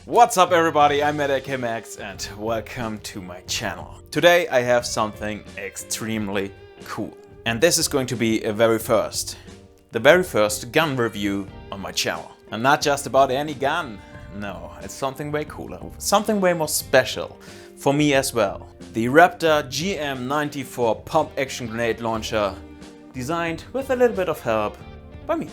What's up everybody, I'm Mad.Ak.Max and welcome to my channel. Today I have something extremely cool. And this is going to be the very first gun review on my channel. And not just about any gun, no, it's something way cooler, something way more special for me as well. The Raptor GM-94 pump action grenade launcher, designed with a little bit of help by me.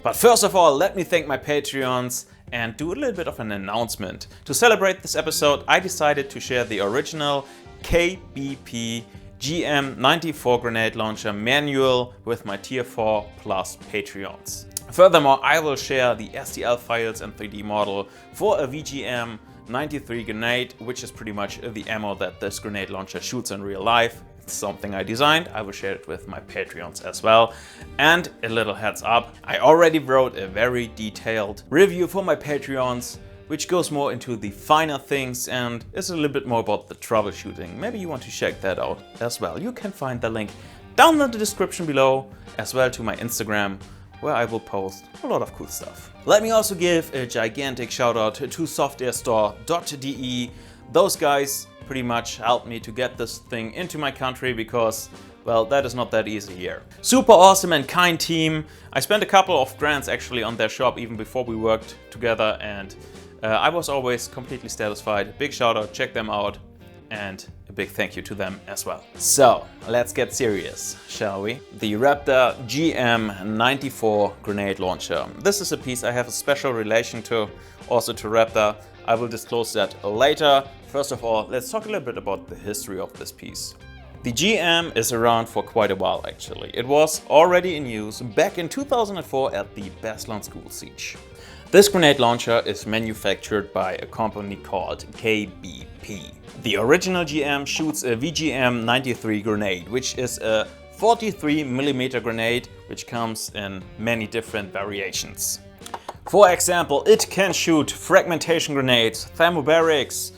But first of all, let me thank my Patreons and do a little bit of an announcement. To celebrate this episode, I decided to share the original KBP GM-94 grenade launcher manual with my Tier 4 Plus Patreons. Furthermore, I will share the STL files and 3D model for a VGM-93 grenade, which is pretty much the ammo that this grenade launcher shoots in real life. It's something I designed. I will share it with my Patreons as well. And a little heads up, I already wrote a very detailed review for my Patreons, which goes more into the finer things and is a little bit more about the troubleshooting. Maybe you want to check that out as well. You can find the link down in the description below, as well to my Instagram, where I will post a lot of cool stuff. Let me also give a gigantic shout out to softairstore.de. Those guys pretty much helped me to get this thing into my country because, well, that is not that easy here. Super awesome and kind team. I spent a couple of grants actually on their shop even before we worked together, and I was always completely satisfied. Big shout out, check them out, and a big thank you to them as well. So let's get serious, shall we? The Raptor GM-94 grenade launcher. This is a piece I have a special relation to, also to Raptor. I will disclose that later. First of all, let's talk a little bit about the history of this piece. The GM is around for quite a while actually. It was already in use back in 2004 at the Beslan school siege. This grenade launcher is manufactured by a company called KBP. The original GM shoots a VGM-93 grenade, which is a 43mm grenade, which comes in many different variations. For example, it can shoot fragmentation grenades, thermobarics,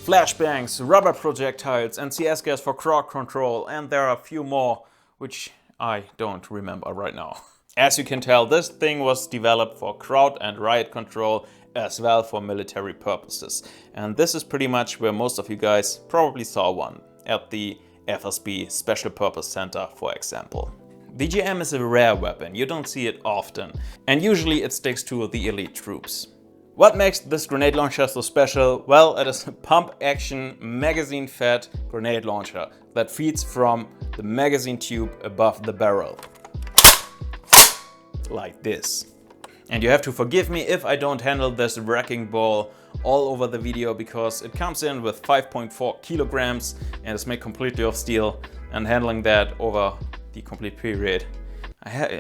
flashbangs, rubber projectiles and CS gas for crowd control, and there are a few more which I don't remember right now. As you can tell, this thing was developed for crowd and riot control as well for military purposes. And this is pretty much where most of you guys probably saw one, at the FSB Special Purpose Center, for example. The GM is a rare weapon, you don't see it often, and usually it sticks to the elite troops. What makes this grenade launcher so special? Well, it is a pump-action, magazine-fed grenade launcher that feeds from the magazine tube above the barrel. Like this. And you have to forgive me if I don't handle this wrecking ball all over the video, because it comes in with 5.4 kilograms and is made completely of steel, and handling that over the complete period.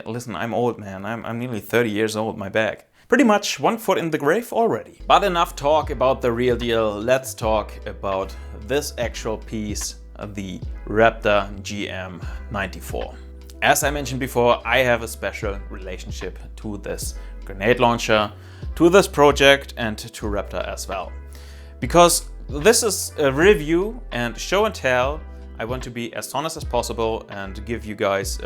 Listen, I'm old, man. I'm nearly 30 years old, my back. Pretty much 1 foot in the grave already. But enough talk about the real deal. Let's talk about this actual piece, the Raptor GM-94. As I mentioned before, I have a special relationship to this grenade launcher, to this project, and to Raptor as well. Because this is a review and show and tell, I want to be as honest as possible and give you guys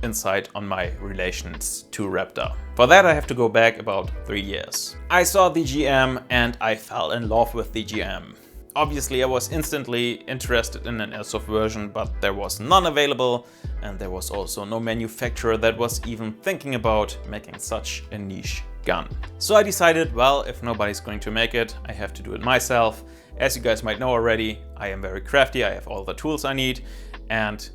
insight on my relations to Raptor. For that I have to go back about 3 years. I saw the GM and I fell in love with the GM. Obviously I was instantly interested in an Airsoft version, but there was none available, and there was also no manufacturer that was even thinking about making such a niche gun. So I decided, well, if nobody's going to make it, I have to do it myself. As you guys might know already, I am very crafty, I have all the tools I need, and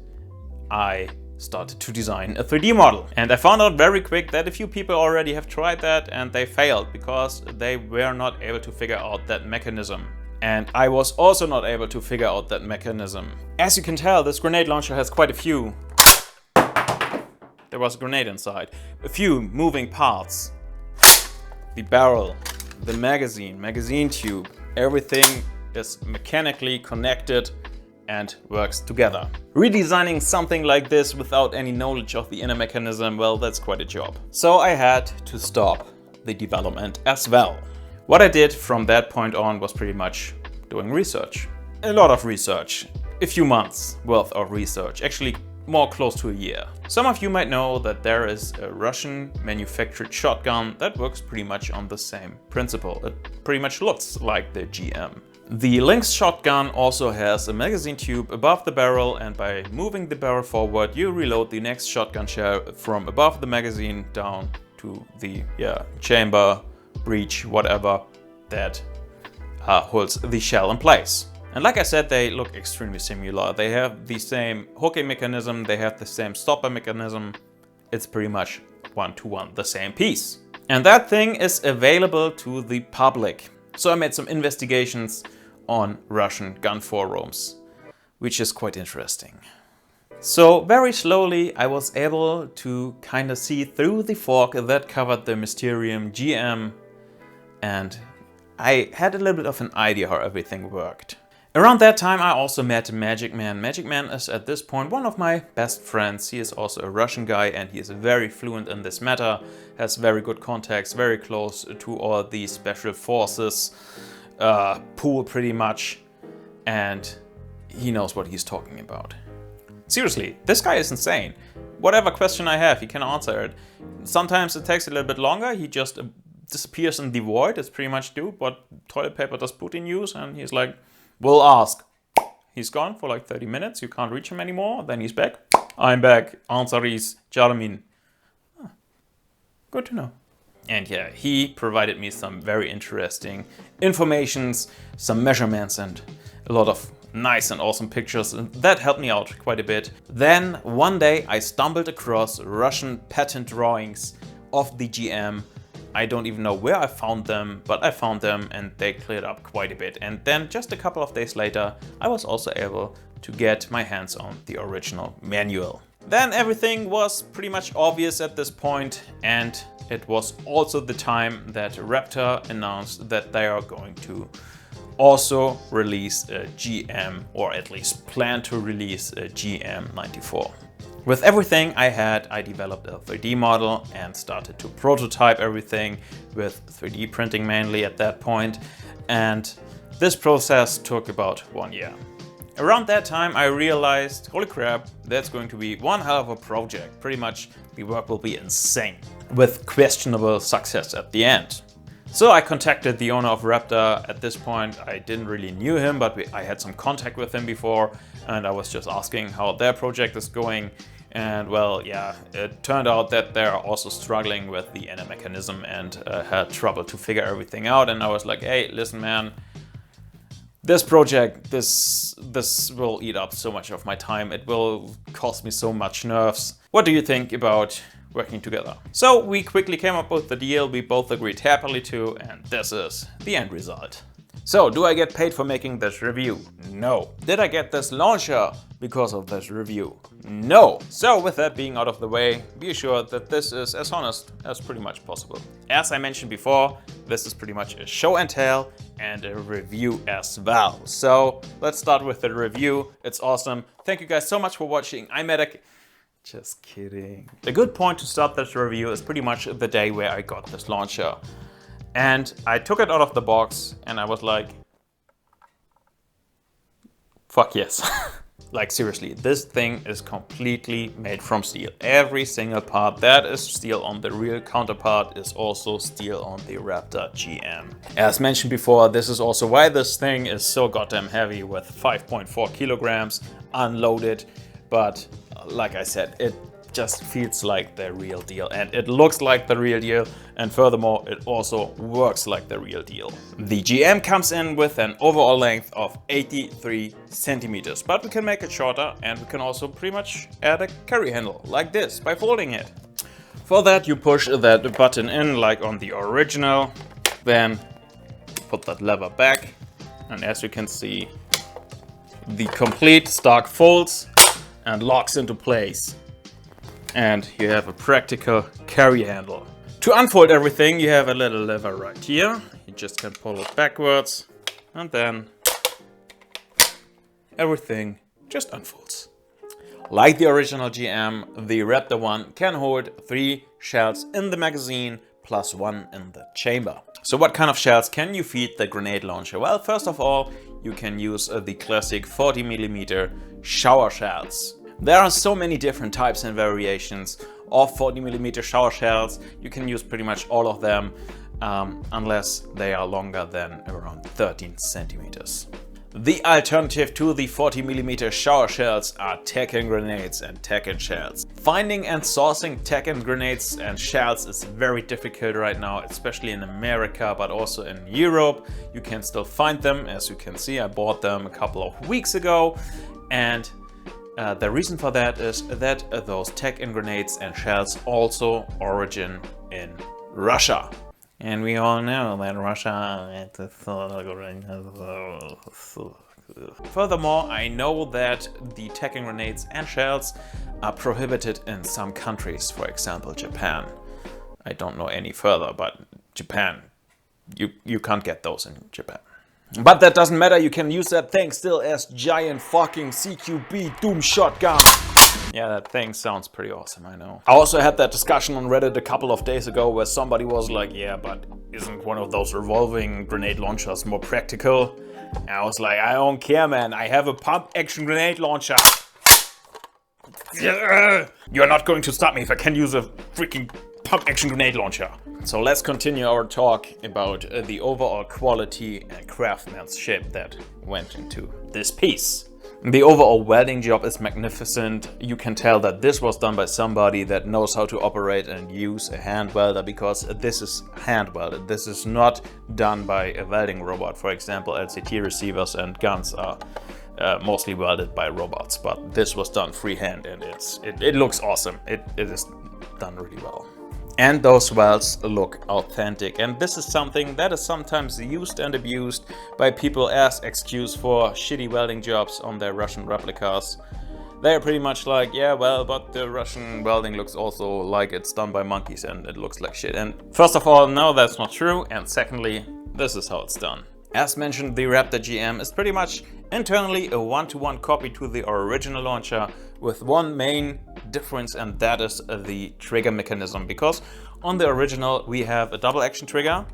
I started to design a 3D model. And I found out very quick that a few people already have tried that and they failed because they were not able to figure out that mechanism. And I was also not able to figure out that mechanism. As you can tell, this grenade launcher has quite a few. There was a grenade inside. A few moving parts. The barrel, the magazine tube, everything is mechanically connected and works together. Redesigning something like this without any knowledge of the inner mechanism, well, that's quite a job. So I had to stop the development as well. What I did from that point on was pretty much doing research. A lot of research. A few months worth of research. Actually more close to a year. Some of you might know that there is a Russian manufactured shotgun that works pretty much on the same principle. It pretty much looks like the GM. The Lynx shotgun also has a magazine tube above the barrel, and by moving the barrel forward you reload the next shotgun shell from above the magazine down to the chamber, breech, whatever that holds the shell in place. And like I said, they look extremely similar. They have the same hooking mechanism, they have the same stopper mechanism. It's pretty much one-to-one the same piece. And that thing is available to the public. So I made some investigations on Russian gun forums, which is quite interesting. So very slowly I was able to kind of see through the fog that covered the Mysterium GM, and I had a little bit of an idea how everything worked. Around that time I also met Mad.Ak.Man. Mad.Ak.Man is at this point one of my best friends. He is also a Russian guy and he is very fluent in this matter, has very good contacts, very close to all the special forces pool pretty much, and he knows what he's talking about. Seriously, this guy is insane. Whatever question I have, he can answer it. Sometimes it takes a little bit longer, he just disappears in the void. It's pretty much, dude, what toilet paper does Putin use? And he's like, we'll ask. He's gone for like 30 minutes, you can't reach him anymore, then he's back. I'm back, answer is Jalamin. Good to know. And yeah, he provided me some very interesting informations, some measurements and a lot of nice and awesome pictures, and that helped me out quite a bit. Then one day I stumbled across Russian patent drawings of the GM. I don't even know where I found them, but I found them and they cleared up quite a bit. And then just a couple of days later, I was also able to get my hands on the original manual. Then everything was pretty much obvious at this point, and it was also the time that Raptor announced that they are going to also release a GM, or at least plan to release a GM-94. With everything I had, I developed a 3D model and started to prototype everything with 3D printing mainly at that point. And this process took about 1 year. Around that time I realized, holy crap, that's going to be one hell of a project. Pretty much the work will be insane, with questionable success at the end. So I contacted the owner of Raptor. At this point I didn't really knew him, but I had some contact with him before, and I was just asking how their project is going. And well, yeah, it turned out that they're also struggling with the inner mechanism and had trouble to figure everything out. And I was like, hey, listen man, this project, this will eat up so much of my time. It will cost me so much nerves. What do you think about working together? So we quickly came up with the deal we both agreed happily to, and this is the end result. So, do I get paid for making this review? No. Did I get this launcher because of this review? No. So, with that being out of the way, be assured that this is as honest as pretty much possible. As I mentioned before, this is pretty much a show and tell and a review as well. So, let's start with the review. It's awesome. Thank you guys so much for watching. I'm Mad.Ak. Just kidding. The good point to start this review is pretty much the day where I got this launcher. And I took it out of the box and I was like, fuck yes. Like seriously, this thing is completely made from steel. Every single part that is steel on the real counterpart is also steel on the Raptor GM. As mentioned before, this is also why this thing is so goddamn heavy with 5.4 kilograms unloaded. But like I said, it just feels like the real deal, and it looks like the real deal, and furthermore it also works like the real deal. The GM comes in with an overall length of 83 centimeters, but we can make it shorter, and we can also pretty much add a carry handle like this by folding it. For that you push that button in like on the original, then put that lever back, and as you can see, the complete stock folds and locks into place. And you have a practical carry handle. To unfold everything, you have a little lever right here. You just can pull it backwards, and then everything just unfolds. Like the original GM, the Raptor one can hold 3 shells in the magazine plus 1 in the chamber. So what kind of shells can you feed the grenade launcher? Well, first of all, you can use the classic 40mm shower shells. There are so many different types and variations of 40mm shower shells. You can use pretty much all of them, unless they are longer than around 13 centimeters. The alternative to the 40mm shower shells are TagInns grenades and TagInns shells. Finding and sourcing TagInns grenades and shells is very difficult right now, especially in America, but also in Europe. You can still find them. As you can see, I bought them a couple of weeks ago, and the reason for that is that those TagInns grenades and shells also origin in Russia. And we all know that Russia is Furthermore, I know that the TagInns grenades and shells are prohibited in some countries, for example Japan. I don't know any further, but Japan, you can't get those in Japan. But that doesn't matter, you can use that thing still as giant fucking CQB Doom shotgun. Yeah, that thing sounds pretty awesome, I know. I also had that discussion on Reddit a couple of days ago where somebody was like, yeah, but isn't one of those revolving grenade launchers more practical? And I was like, I don't care, man. I have a pump action grenade launcher. You're not going to stop me if I can use a freaking pump action grenade launcher. So let's continue our talk about the overall quality and craftsmanship that went into this piece. The overall welding job is magnificent. You can tell that this was done by somebody that knows how to operate and use a hand welder, because this is hand welded. This is not done by a welding robot. For example, LCT receivers and guns are mostly welded by robots, but this was done freehand, and it looks awesome. It is done really well. And those welds look authentic, and this is something that is sometimes used and abused by people as excuse for shitty welding jobs on their Russian replicas. They're pretty much like, yeah, well, but the Russian welding looks also like it's done by monkeys and it looks like shit. And first of all, no, that's not true. And secondly, this is how it's done. As mentioned, the Raptor GM is pretty much internally a one-to-one copy to the original launcher, with one main difference, and that is the trigger mechanism. Because on the original we have a double action trigger,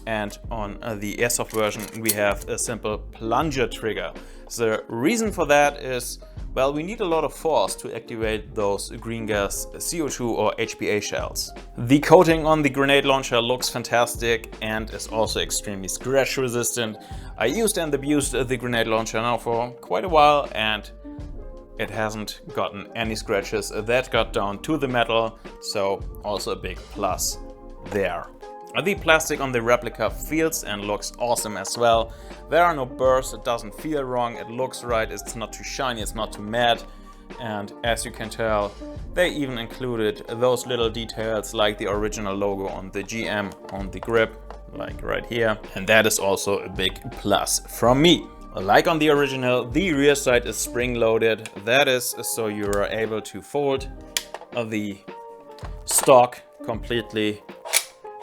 and on the Airsoft version we have a simple plunger trigger. The reason for that is, well, we need a lot of force to activate those green gas CO2 or HPA shells. The coating on the grenade launcher looks fantastic and is also extremely scratch resistant. I used and abused the grenade launcher now for quite a while, and it hasn't gotten any scratches. That got down to the metal, so also a big plus there. The plastic on the replica feels and looks awesome as well. There are no burrs, it doesn't feel wrong, it looks right, it's not too shiny, it's not too matte. And as you can tell, they even included those little details like the original logo on the GM on the grip, like right here. And that is also a big plus from me. Like on the original, the rear side is spring-loaded. That is so you are able to fold the stock completely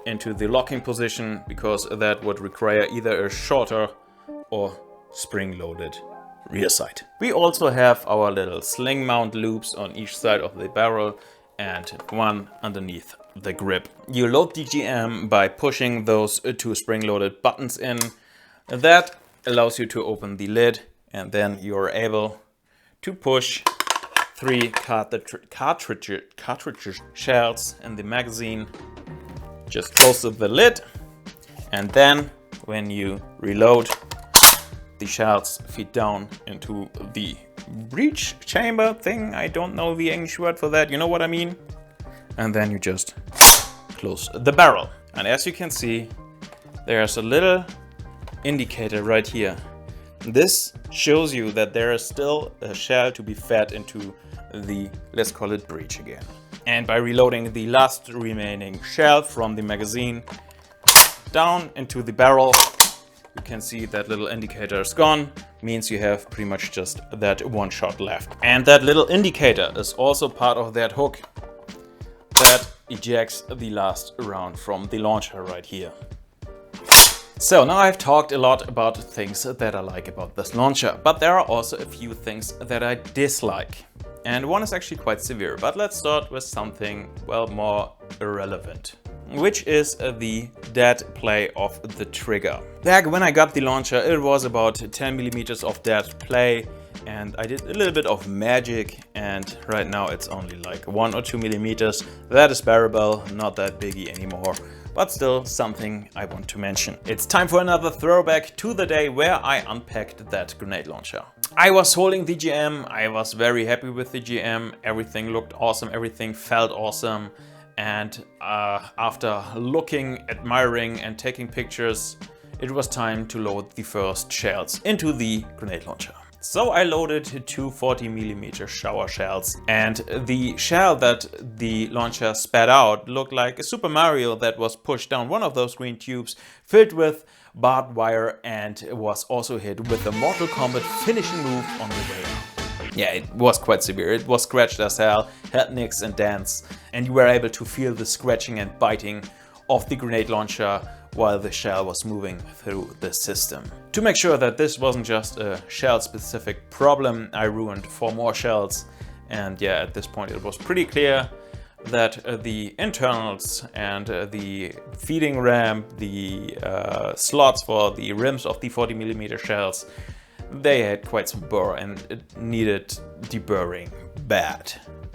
into the locking position, because that would require either a shorter or spring-loaded rear side. We also have our little sling mount loops on each side of the barrel and one underneath the grip. You load the GM by pushing those two spring-loaded buttons in. That allows you to open the lid, and then you're able to push 3 cartridge shells in the magazine. Just close the lid, and then when you reload, the shells feed down into the breech chamber thing. I don't know the English word for that, you know what I mean? And then you just close the barrel. And as you can see, there's a little indicator right here. This shows you that there is still a shell to be fed into the, let's call it, breech again. And by reloading the last remaining shell from the magazine down into the barrel, you can see that little indicator is gone. Means you have pretty much just that one shot left. And that little indicator is also part of that hook that ejects the last round from the launcher right here. So now I've talked a lot about things that I like about this launcher, but there are also a few things that I dislike. And one is actually quite severe, but let's start with something, well, more irrelevant, which is the dead play of the trigger. Back when I got the launcher, it was about 10 millimeters of dead play, and I did a little bit of magic, and right now it's only like 1 or 2 millimeters. That is bearable, not that biggie anymore, but still something I want to mention. It's time for another throwback to the day where I unpacked that grenade launcher. I was holding the GM, I was very happy with the GM, everything looked awesome, everything felt awesome, and after looking, admiring and taking pictures, it was time to load the first shells into the grenade launcher. So I loaded 2 40mm shower shells, and the shell that the launcher spat out looked like a Super Mario that was pushed down one of those green tubes filled with barbed wire, and was also hit with a Mortal Kombat finishing move on the way out. Yeah, it was quite severe. It was scratched as hell, had nicks and dents, and you were able to feel the scratching and biting of the grenade launcher while the shell was moving through the system. To make sure that this wasn't just a shell specific problem, I ruined 4 more shells, and yeah, at this point it was pretty clear that the internals and the feeding ramp, the slots for the rims of the 40mm shells, they had quite some burr and it needed deburring bad.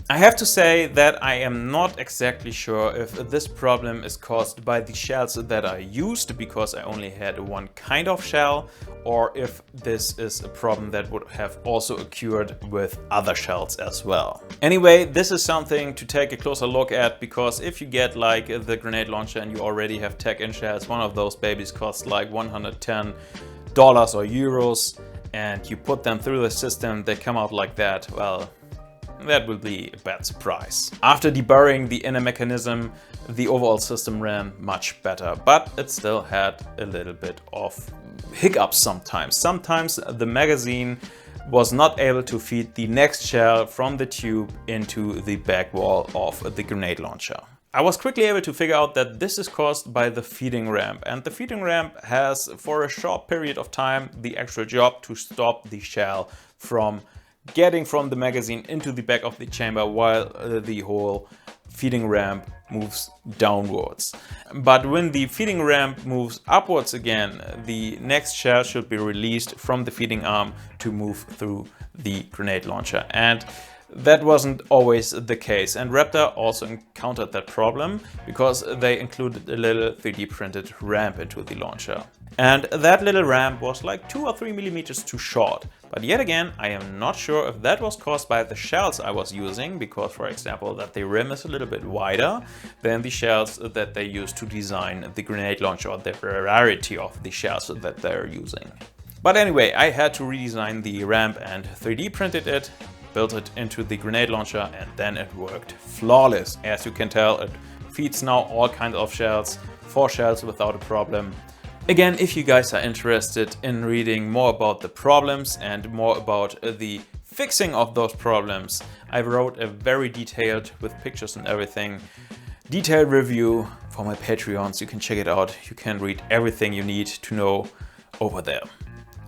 I have to say that I am not exactly sure if this problem is caused by the shells that I used, because I only had one kind of shell, or if this is a problem that would have also occurred with other shells as well. Anyway, this is something to take a closer look at, because if you get like the grenade launcher and you already have TagInns shells, one of those babies costs like $110 or euros, and you put them through the system, they come out like that, well, that will be a bad surprise. After deburring the inner mechanism, the overall system ran much better, but it still had a little bit of hiccups sometimes. Sometimes the magazine was not able to feed the next shell from the tube into the back wall of the grenade launcher. I was quickly able to figure out that this is caused by the feeding ramp, and the feeding ramp has, for a short period of time, the actual job to stop the shell from getting from the magazine into the back of the chamber while the whole feeding ramp moves downwards. But when the feeding ramp moves upwards again, the next shell should be released from the feeding arm to move through the grenade launcher. And that wasn't always the case, and Raptor also encountered that problem because they included a little 3D printed ramp into the launcher. And that little ramp was like 2 or 3 millimeters too short. But yet again, I am not sure if that was caused by the shells I was using, because for example that the rim is a little bit wider than the shells that they used to design the grenade launcher, or the variety of the shells that they're using. But anyway, I had to redesign the ramp and 3D printed it, built it into the grenade launcher, and then it worked flawless. As you can tell, it feeds now all kinds of shells, 4 shells without a problem. Again, if you guys are interested in reading more about the problems and more about the fixing of those problems, I wrote a very detailed, with pictures and everything, detailed review for my Patreons. You can check it out. You can read everything you need to know over there.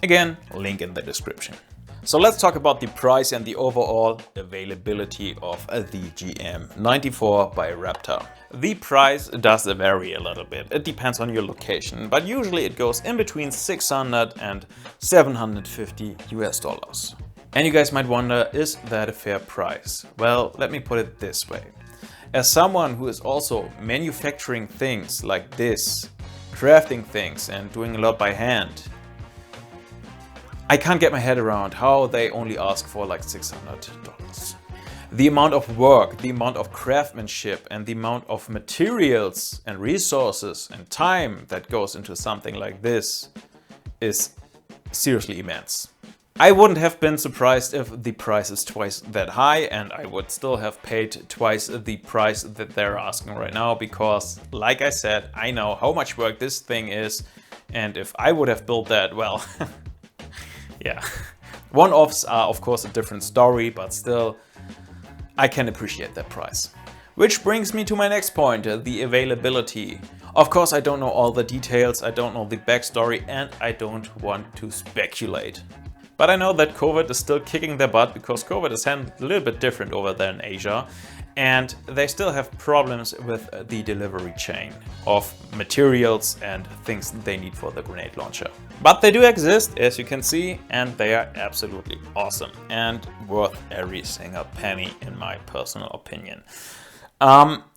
Again, link in the description. So let's talk about the price and the overall availability of the GM-94 by Raptor. The price does vary a little bit. It depends on your location, but usually it goes in between $600 and $750 US. And you guys might wonder, is that a fair price? Well, let me put it this way. As someone who is also manufacturing things like this, crafting things and doing a lot by hand, I can't get my head around how they only ask for like $600. The amount of work, the amount of craftsmanship, and the amount of materials and resources and time that goes into something like this is seriously immense. I wouldn't have been surprised if the price is twice that high, and I would still have paid twice the price that they're asking right now, because like I said, I know how much work this thing is, and if I would have built that, well, yeah. One-offs are of course a different story, but still, I can appreciate that price. Which brings me to my next point, the availability. Of course, I don't know all the details, I don't know the backstory, and I don't want to speculate. But I know that COVID is still kicking their butt, because COVID is handled a little bit different over there in Asia. And they still have problems with the delivery chain of materials and things they need for the grenade launcher. But they do exist, as you can see, and they are absolutely awesome and worth every single penny in my personal opinion.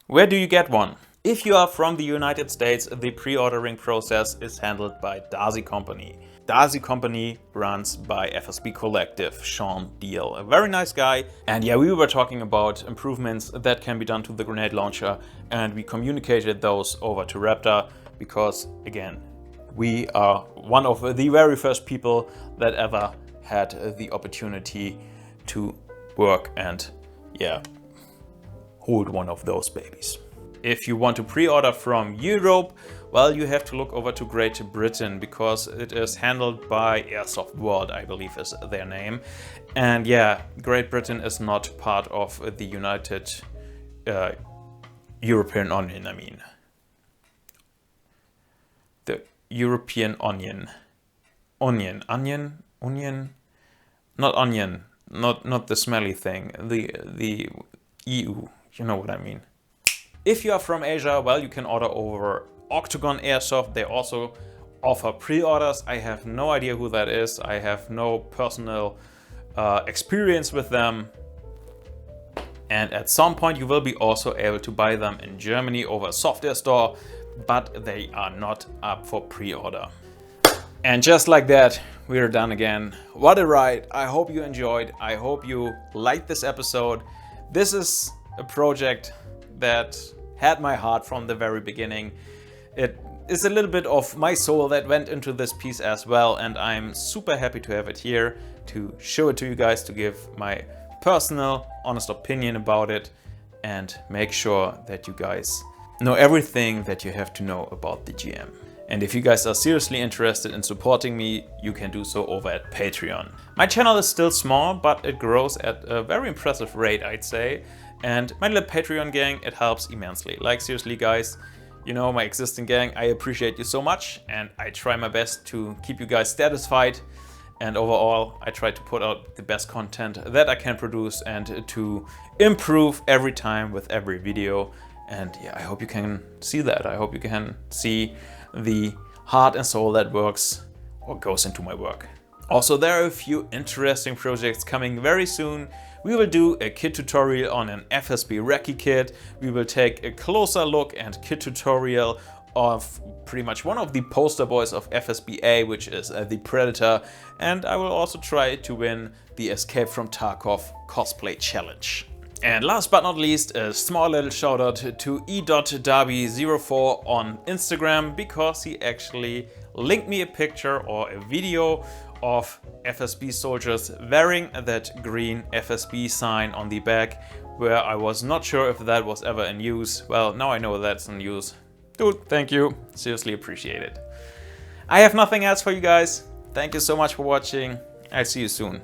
Where do you get one? If you are from the United States, the pre-ordering process is handled by Darcy Company. Darcy Company runs by FSB Collective, Sean Deal, a very nice guy. And yeah, we were talking about improvements that can be done to the grenade launcher, and we communicated those over to Raptor because, again, we are one of the very first people that ever had the opportunity to work and, yeah, hold one of those babies. If you want to pre-order from Europe, well, you have to look over to Great Britain because it is handled by Airsoft World, I believe is their name. And yeah, Great Britain is not part of the United European Onion, I mean. The European Onion. Onion. Not onion. Not the smelly thing. The EU. You know what I mean. If you are from Asia, well, you can order over Octagon Airsoft. They also offer pre-orders. I have no idea who that is. I have no personal experience with them. And at some point you will be also able to buy them in Germany over a software store, but they are not up for pre-order. And just like that, we're done again. What a ride. I hope you enjoyed. I hope you liked this episode. This is a project that had my heart from the very beginning. It is a little bit of my soul that went into this piece as well, and I'm super happy to have it here to show it to you guys, to give my personal, honest opinion about it, and make sure that you guys know everything that you have to know about the GM. And if you guys are seriously interested in supporting me, you can do so over at Patreon. My channel is still small, but it grows at a very impressive rate, I'd say. And my little Patreon gang, it helps immensely. Like, seriously guys, you know, my existing gang, I appreciate you so much, and I try my best to keep you guys satisfied. And overall, I try to put out the best content that I can produce and to improve every time with every video. And yeah, I hope you can see that. I hope you can see the heart and soul that works or goes into my work. Also, there are a few interesting projects coming very soon. We will do a kit tutorial on an FSB Recce kit. We will take a closer look and kit tutorial of pretty much one of the poster boys of FSBA, which is the Predator. And I will also try to win the Escape from Tarkov cosplay challenge. And last but not least, a small little shout out to e.darby04 on Instagram, because he actually linked me a picture or a video of FSB soldiers wearing that green FSB sign on the back, where I was not sure if that was ever in use. Well, now I know that's in use. Dude, thank you. Seriously appreciate it. I have nothing else for you guys. Thank you so much for watching. I'll see you soon.